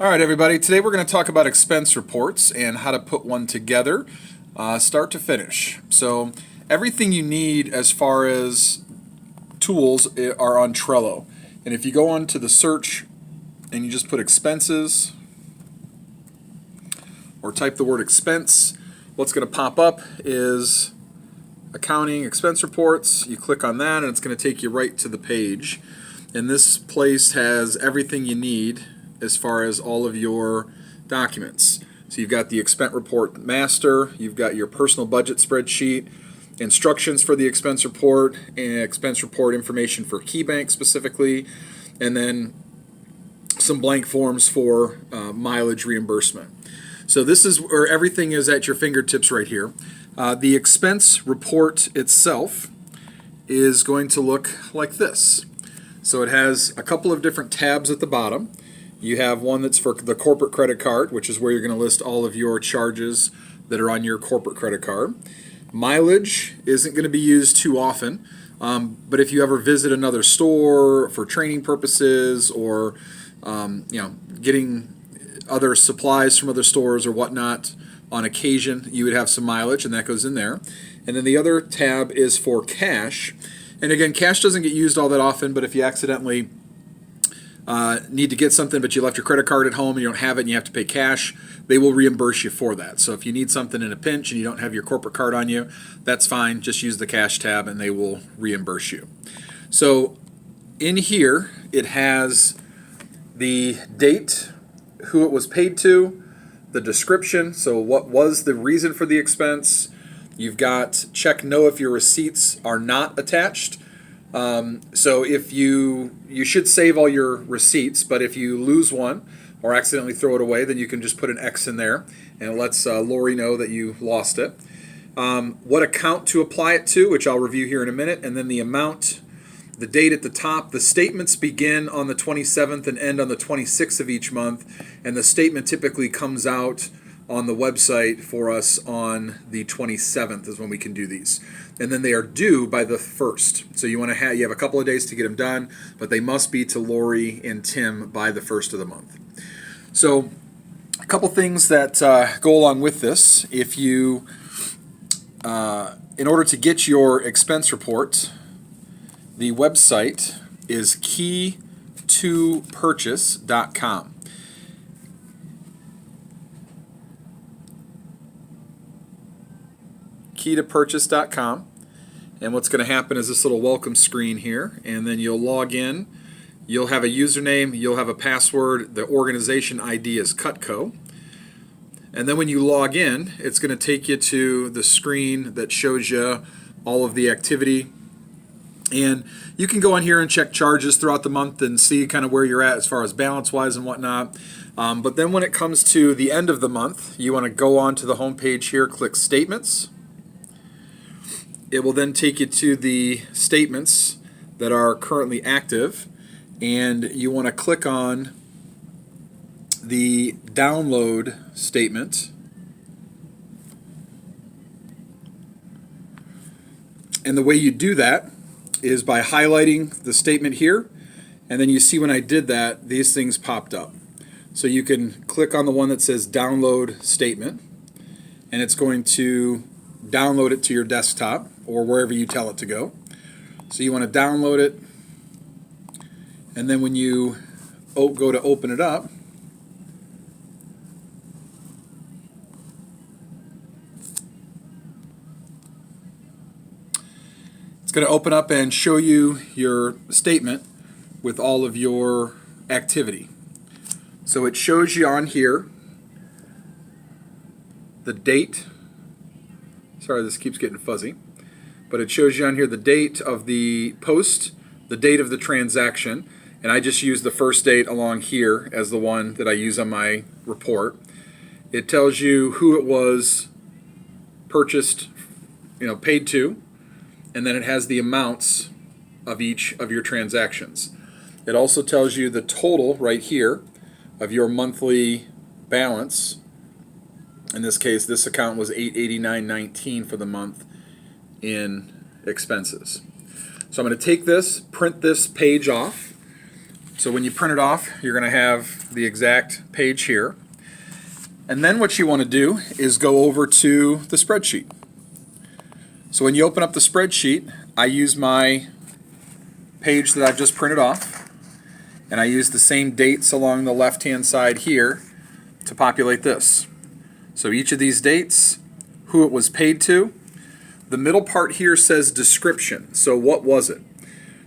All right, everybody. Today we're going to talk about expense reports and how to put one together, start to finish. So everything you need as far as tools are on Trello. And if you go on to the search and you just put expenses or type the word expense, what's going to pop up is accounting expense reports. You click on that and it's going to take you right to the page. And this place has everything you need as far as all of your documents. So you've got the expense report master, you've got your personal budget spreadsheet, instructions for the expense report, and expense report information for KeyBank specifically, and then some blank forms for mileage reimbursement. So this is where everything is at your fingertips right here. The expense report itself is going to look like this. So it has a couple of different tabs at the bottom. You have one that's for the corporate credit card, which is where you're going to list all of your charges that are on your corporate credit card. Mileage isn't going to be used too often, but if you ever visit another store for training purposes or getting other supplies from other stores or whatnot on occasion, you would have some mileage, and that goes in there. And then the other tab is for cash. And again, cash doesn't get used all that often, but if you accidentally need to get something but you left your credit card at home and you don't have it and you have to pay cash, they will reimburse you for that. So if you need something in a pinch and you don't have your corporate card on you, that's fine. Just use the cash tab and they will reimburse you. So in here it has the date, who it was paid to, the description, so what was the reason for the expense. You've got check no if your receipts are not attached. So if you should save all your receipts, but if you lose one or accidentally throw it away, then you can just put an X in there and it lets Lori know that you lost it. What account to apply it to, which I'll review here in a minute, and then the amount, the date at the top. The statements begin on the 27th and end on the 26th of each month, and the statement typically comes out on the website for us on the 27th is when we can do these. And then they are due by the 1st. So you have a couple of days to get them done, but they must be to Lori and Tim by the 1st of the month. So a couple things that go along with this. If you, in order to get your expense report, the website is key2purchase.com. key2purchase.com, and what's going to happen is this little welcome screen here, and then you'll log in. You'll have a username, you'll have a password. The organization ID is cutco, and then when you log in, it's going to take you to the screen that shows you all of the activity, and you can go on here and check charges throughout the month and see kind of where you're at as far as balance wise and whatnot. But then when it comes to the end of the month, you want to go on to the home page here, click statements. It will then take you to the statements that are currently active, and you want to click on the download statement. And the way you do that is by highlighting the statement here, and then you see when I did that, these things popped up. So you can click on the one that says download statement, and it's going to download it to your desktop or wherever you tell it to go. So you want to download it, and then when you go to open it up, it's going to open up and show you your statement with all of your activity. So it shows you on here the date. Sorry, this keeps getting fuzzy. But it shows you on here the date of the post, the date of the transaction, and I just use the first date along here as the one that I use on my report. It tells you who it was purchased, paid to, and then it has the amounts of each of your transactions. It also tells you the total right here of your monthly balance. In this case, this account was $889.19 for the month in expenses. So I'm going to take this, print this page off, So when you print it off, you're going to have the exact page here. And then what you want to do is go over to the spreadsheet. So when you open up the spreadsheet, I use my page that I've just printed off, and I use the same dates along the left-hand side here to populate this. So each of these dates, who it was paid to. The middle part here says description. So what was it?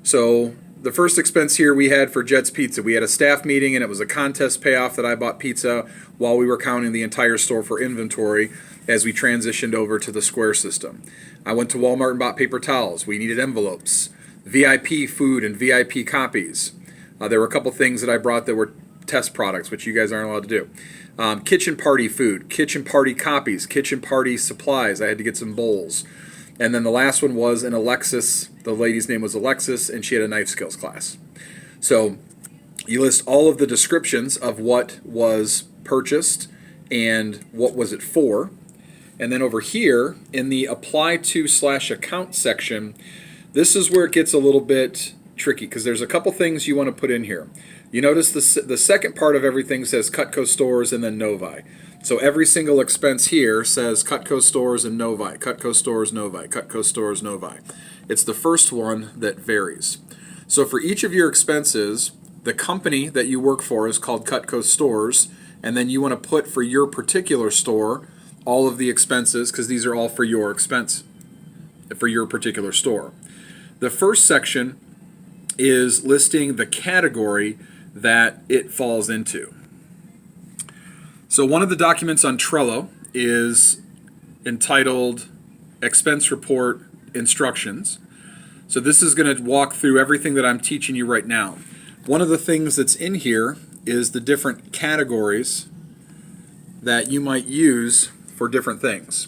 So the first expense here we had for Jet's Pizza. We had a staff meeting and it was a contest payoff that I bought pizza while we were counting the entire store for inventory as we transitioned over to the Square system. I went to Walmart and bought paper towels. We needed envelopes, VIP food and VIP copies. There were a couple things that I brought that were test products, which you guys aren't allowed to do. Kitchen party food, kitchen party copies, kitchen party supplies. I had to get some bowls. And then the last one was an Alexis. The lady's name was Alexis, and she had a knife skills class. So you list all of the descriptions of what was purchased and what was it for. And then over here in the apply to/account section, this is where it gets a little bit tricky because there's a couple things you want to put in here. You notice the second part of everything says Cutco stores and then Novi. So every single expense here says Cutco stores and Novi, Cutco stores, Novi, Cutco stores, Novi. It's the first one that varies. So for each of your expenses, the company that you work for is called Cutco stores, and then you want to put for your particular store all of the expenses because these are all for your expense, for your particular store. The first section is listing the category that it falls into. So one of the documents on Trello is entitled Expense Report Instructions. So this is going to walk through everything that I'm teaching you right now. One of the things that's in here is the different categories that you might use for different things.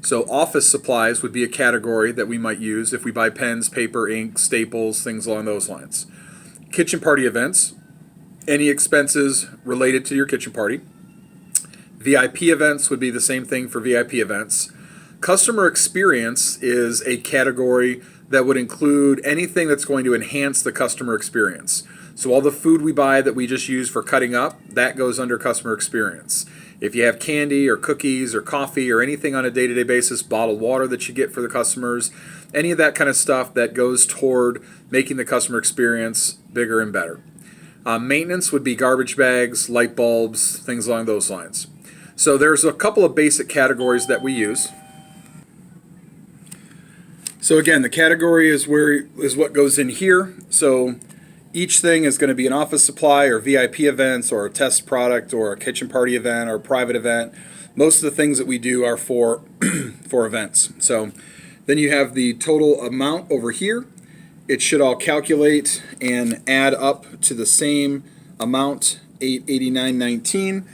So office supplies would be a category that we might use if we buy pens, paper, ink, staples, things along those lines. Kitchen party events, any expenses related to your kitchen party. VIP events would be the same thing for VIP events. Customer experience is a category that would include anything that's going to enhance the customer experience. So all the food we buy that we just use for cutting up, that goes under customer experience. If you have candy or cookies or coffee or anything on a day-to-day basis, bottled water that you get for the customers, any of that kind of stuff that goes toward making the customer experience bigger and better. Maintenance would be garbage bags, light bulbs, things along those lines. So there's a couple of basic categories that we use. So again, the category is what goes in here. So each thing is going to be an office supply or VIP events or a test product or a kitchen party event or a private event. Most of the things that we do are for events. So then you have the total amount over here. It should all calculate and add up to the same amount, $889.19,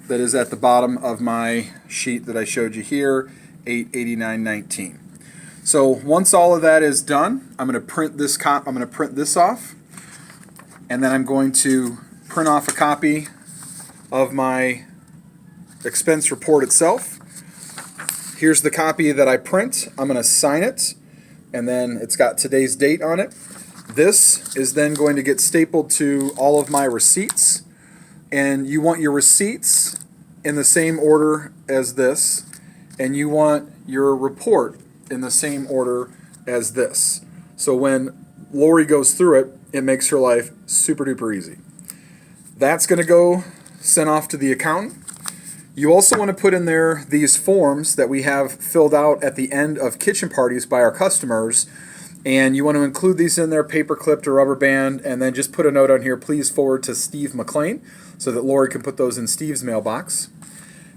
that is at the bottom of my sheet that I showed you here, $889.19. So once all of that is done, I'm going to print this off, and then I'm going to print off a copy of my expense report itself. Here's the copy that I print. I'm going to sign it, and then it's got today's date on it. This is then going to get stapled to all of my receipts, and you want your receipts in the same order as this, and you want your report in the same order as this. So when Lori goes through it, it makes her life super duper easy. That's going to go sent off to the accountant. You also want to put in there these forms that we have filled out at the end of kitchen parties by our customers, and you want to include these in there, paper clipped or rubber band, and then just put a note on here, please forward to Steve McLean, so that Lori can put those in Steve's mailbox.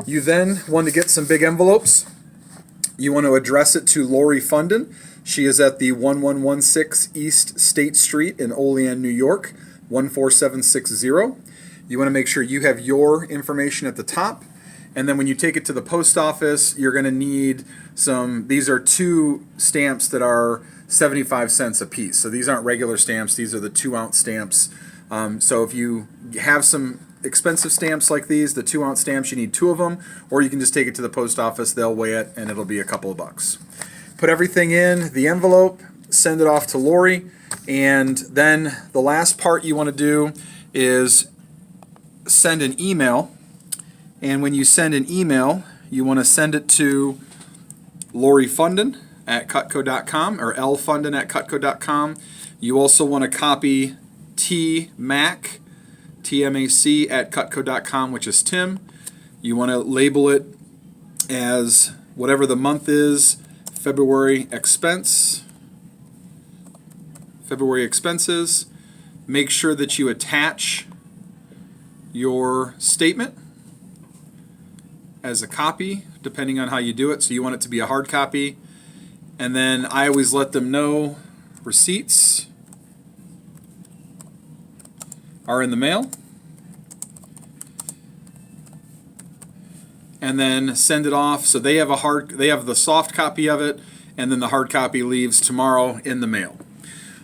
You then want to get some big envelopes. You want to address it to Lori Funden. She is at the 1116 East State Street in Olean, New York, 14760. You want to make sure you have your information at the top. And then when you take it to the post office, you're going to need these are 2 stamps that are 75 cents a piece. So these aren't regular stamps, these are the 2-ounce stamps. So if you have some expensive stamps like these, the 2-ounce stamps, you need 2 of them, or you can just take it to the post office, they'll weigh it, and it'll be a couple of bucks. Put everything in the envelope, send it off to Lori, And then the last part you want to do is send an email. And when you send an email, you want to send it to Lori Funden at cutco.com or lfunden@cutco.com. You also want to copy TMAC, TMAC at cutco.com, which is Tim. You want to label it as whatever the month is, February expenses. Make sure that you attach your statement as a copy, depending on how you do it. So you want it to be a hard copy. And then I always let them know receipts are in the mail. And then send it off so they have the soft copy of it, and then the hard copy leaves tomorrow in the mail.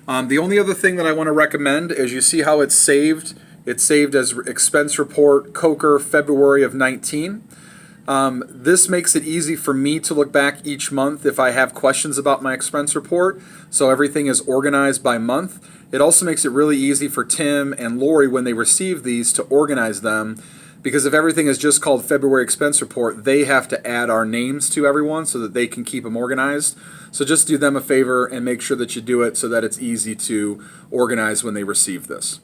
The only other thing that I want to recommend is you see how it's saved. It's saved as expense report Coker February of 19. This makes it easy for me to look back each month if I have questions about my expense report, so everything is organized by month. It also makes it really easy for Tim and Lori when they receive these to organize them, because if everything is just called February expense report, they have to add our names to everyone so that they can keep them organized. So just do them a favor and make sure that you do it so that it's easy to organize when they receive this.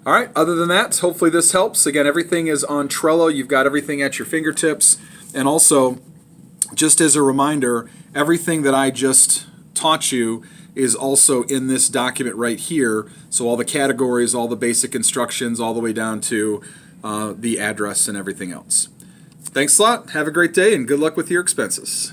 All right, other than that, hopefully this helps. Again, everything is on Trello. You've got everything at your fingertips. And also, just as a reminder, everything that I just taught you is also in this document right here. So all the categories, all the basic instructions, all the way down to the address and everything else. Thanks a lot. Have a great day and good luck with your expenses.